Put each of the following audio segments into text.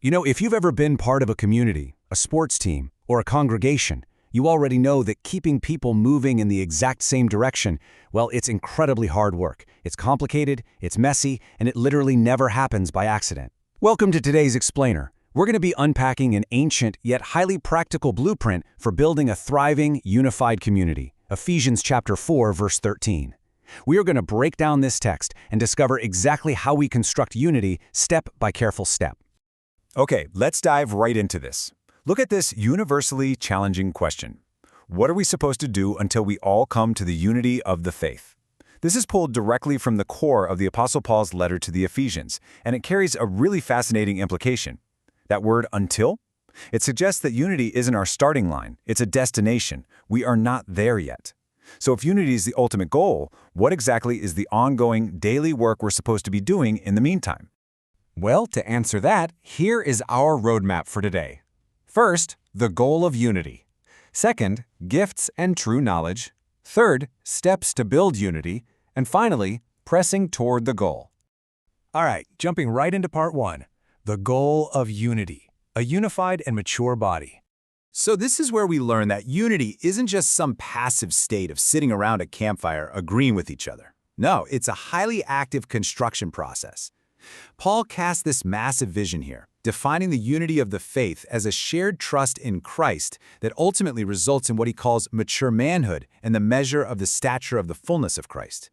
If you've ever been part of a community, a sports team, or a congregation, you already know that keeping people moving in the exact same direction, well, it's incredibly hard work. It's complicated, it's messy, and it literally never happens by accident. Welcome to today's Explainer. We're going to be unpacking an ancient yet highly practical blueprint for building a thriving, unified community. Ephesians chapter 4, verse 13. We are going to break down this text and discover exactly how we construct unity step by careful step. Okay, let's dive right into this. Look at this universally challenging question. What are we supposed to do until we all come to the unity of the faith? This is pulled directly from the core of the Apostle Paul's letter to the Ephesians, and it carries a really fascinating implication. That word until? It suggests that unity isn't our starting line, it's a destination. We are not there yet. So if unity is the ultimate goal, what exactly is the ongoing daily work we're supposed to be doing in the meantime? Well, to answer that, here is our roadmap for today. First, the goal of unity. Second, gifts and true knowledge. Third, steps to build unity. And finally, pressing toward the goal. All right, jumping right into part 1, the goal of unity, a unified and mature body. So this is where we learn that unity isn't just some passive state of sitting around a campfire agreeing with each other. No, it's a highly active construction process. Paul casts this massive vision here, defining the unity of the faith as a shared trust in Christ that ultimately results in what he calls mature manhood and the measure of the stature of the fullness of Christ.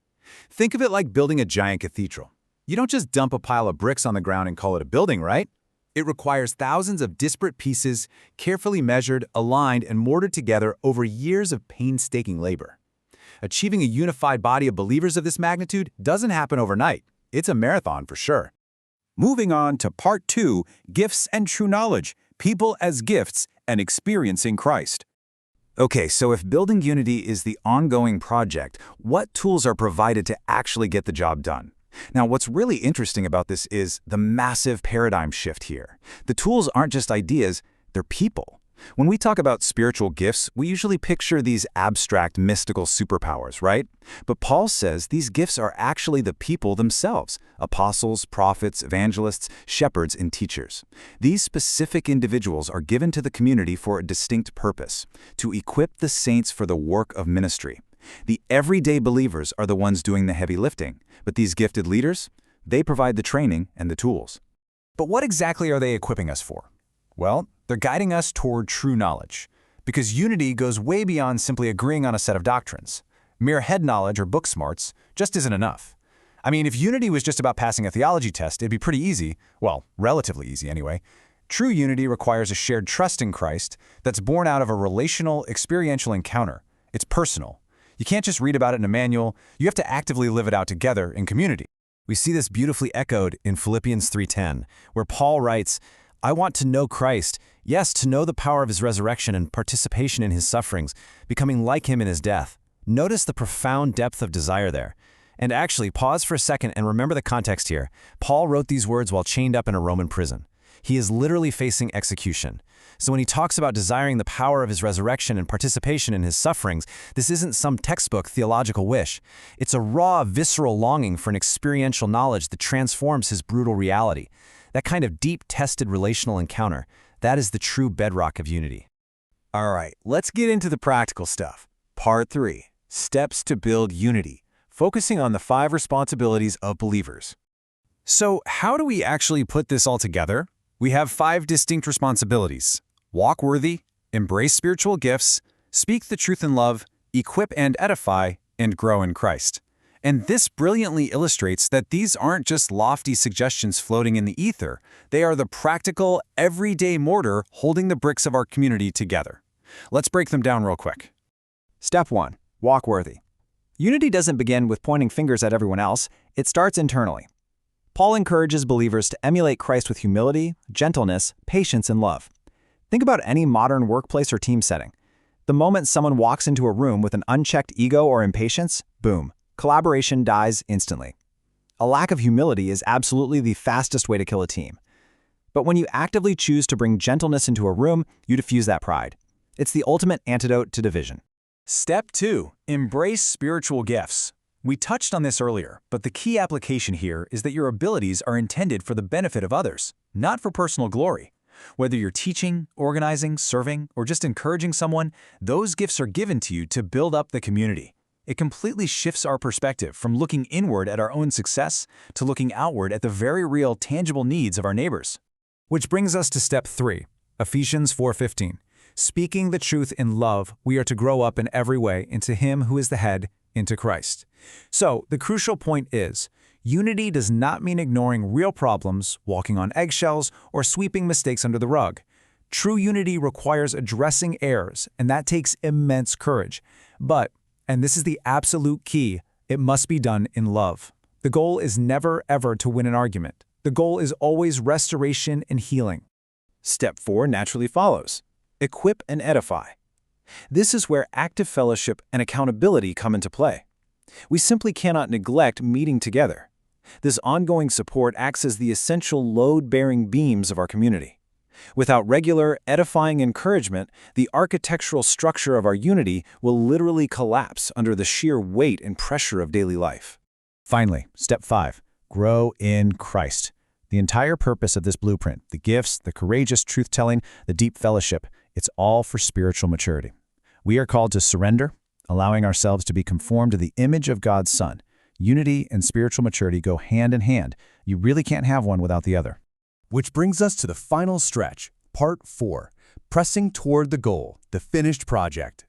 Think of it like building a giant cathedral. You don't just dump a pile of bricks on the ground and call it a building, right? It requires thousands of disparate pieces, carefully measured, aligned, and mortared together over years of painstaking labor. Achieving a unified body of believers of this magnitude doesn't happen overnight. It's a marathon for sure. Moving on to part 2, gifts and true knowledge, people as gifts and experiencing Christ. Okay, so if building unity is the ongoing project, what tools are provided to actually get the job done? Now, what's really interesting about this is the massive paradigm shift here. The tools aren't just ideas, they're people. When we talk about spiritual gifts, we usually picture these abstract, mystical superpowers, right? But Paul says these gifts are actually the people themselves: apostles, prophets, evangelists, shepherds, and teachers. These specific individuals are given to the community for a distinct purpose: to equip the saints for the work of ministry. The everyday believers are the ones doing the heavy lifting, but these gifted leaders, they provide the training and the tools. But what exactly are they equipping us for? Well, they're guiding us toward true knowledge, because unity goes way beyond simply agreeing on a set of doctrines. Mere head knowledge or book smarts just isn't enough. I mean, if unity was just about passing a theology test, it'd be pretty easy, well, relatively easy anyway. True unity requires a shared trust in Christ that's born out of a relational, experiential encounter. It's personal. You can't just read about it in a manual, you have to actively live it out together in community. We see this beautifully echoed in Philippians 3:10, where Paul writes, "I want to know Christ, yes, to know the power of his resurrection and participation in his sufferings, becoming like him in his death." Notice the profound depth of desire there. And actually, pause for a second and remember the context here. Paul wrote these words while chained up in a Roman prison. He is literally facing execution. So when he talks about desiring the power of his resurrection and participation in his sufferings, this isn't some textbook theological wish. It's a raw, visceral longing for an experiential knowledge that transforms his brutal reality. That kind of deep-tested relational encounter, that is the true bedrock of unity. All right, let's get into the practical stuff. Part 3, steps to build unity, focusing on the 5 responsibilities of believers. So how do we actually put this all together? We have 5 distinct responsibilities: walk worthy, embrace spiritual gifts, speak the truth in love, equip and edify, and grow in Christ. And this brilliantly illustrates that these aren't just lofty suggestions floating in the ether. They are the practical, everyday mortar holding the bricks of our community together. Let's break them down real quick. Step 1. Walk worthy. Unity doesn't begin with pointing fingers at everyone else, it starts internally. Paul encourages believers to emulate Christ with humility, gentleness, patience, and love. Think about any modern workplace or team setting. The moment someone walks into a room with an unchecked ego or impatience, boom, collaboration dies instantly. A lack of humility is absolutely the fastest way to kill a team. But when you actively choose to bring gentleness into a room, you diffuse that pride. It's the ultimate antidote to division. Step 2. Embrace spiritual gifts. We touched on this earlier, but the key application here is that your abilities are intended for the benefit of others, not for personal glory. Whether you're teaching, organizing, serving, or just encouraging someone, those gifts are given to you to build up the community. It completely shifts our perspective from looking inward at our own success to looking outward at the very real, tangible needs of our neighbors. Which brings us to step 3, Ephesians 4:15. Speaking the truth in love, we are to grow up in every way into Him who is the head, into Christ. So, the crucial point is, unity does not mean ignoring real problems, walking on eggshells, or sweeping mistakes under the rug. True unity requires addressing errors, and that takes immense courage. But, and this is the absolute key, it must be done in love. The goal is never, ever to win an argument. The goal is always restoration and healing. Step 4 naturally follows. Equip and edify. This is where active fellowship and accountability come into play. We simply cannot neglect meeting together. This ongoing support acts as the essential load-bearing beams of our community. Without regular, edifying encouragement, the architectural structure of our unity will literally collapse under the sheer weight and pressure of daily life. Finally, step 5, grow in Christ. The entire purpose of this blueprint, the gifts, the courageous truth-telling, the deep fellowship, it's all for spiritual maturity. We are called to surrender, allowing ourselves to be conformed to the image of God's Son. Unity and spiritual maturity go hand in hand. You really can't have one without the other. Which brings us to the final stretch, part 4, pressing toward the goal, the finished project.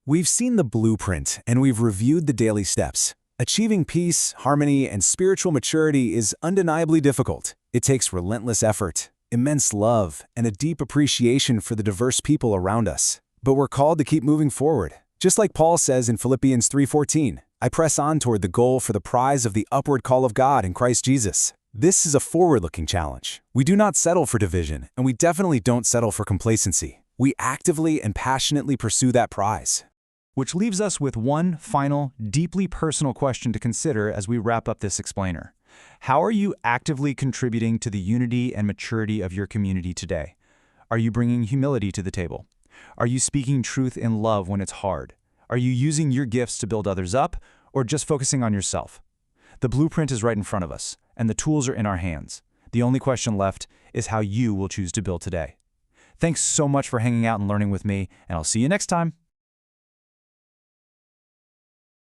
We've seen the blueprint and we've reviewed the daily steps. Achieving peace, harmony, and spiritual maturity is undeniably difficult. It takes relentless effort, immense love, and a deep appreciation for the diverse people around us. But we're called to keep moving forward. Just like Paul says in Philippians 3:14, I press on toward the goal for the prize of the upward call of God in Christ Jesus. This is a forward-looking challenge. We do not settle for division, and we definitely don't settle for complacency. We actively and passionately pursue that prize. Which leaves us with one final, deeply personal question to consider as we wrap up this explainer. How are you actively contributing to the unity and maturity of your community today? Are you bringing humility to the table? Are you speaking truth in love when it's hard? Are you using your gifts to build others up, or just focusing on yourself? The blueprint is right in front of us, and the tools are in our hands. The only question left is how you will choose to build today. Thanks so much for hanging out and learning with me, and I'll see you next time.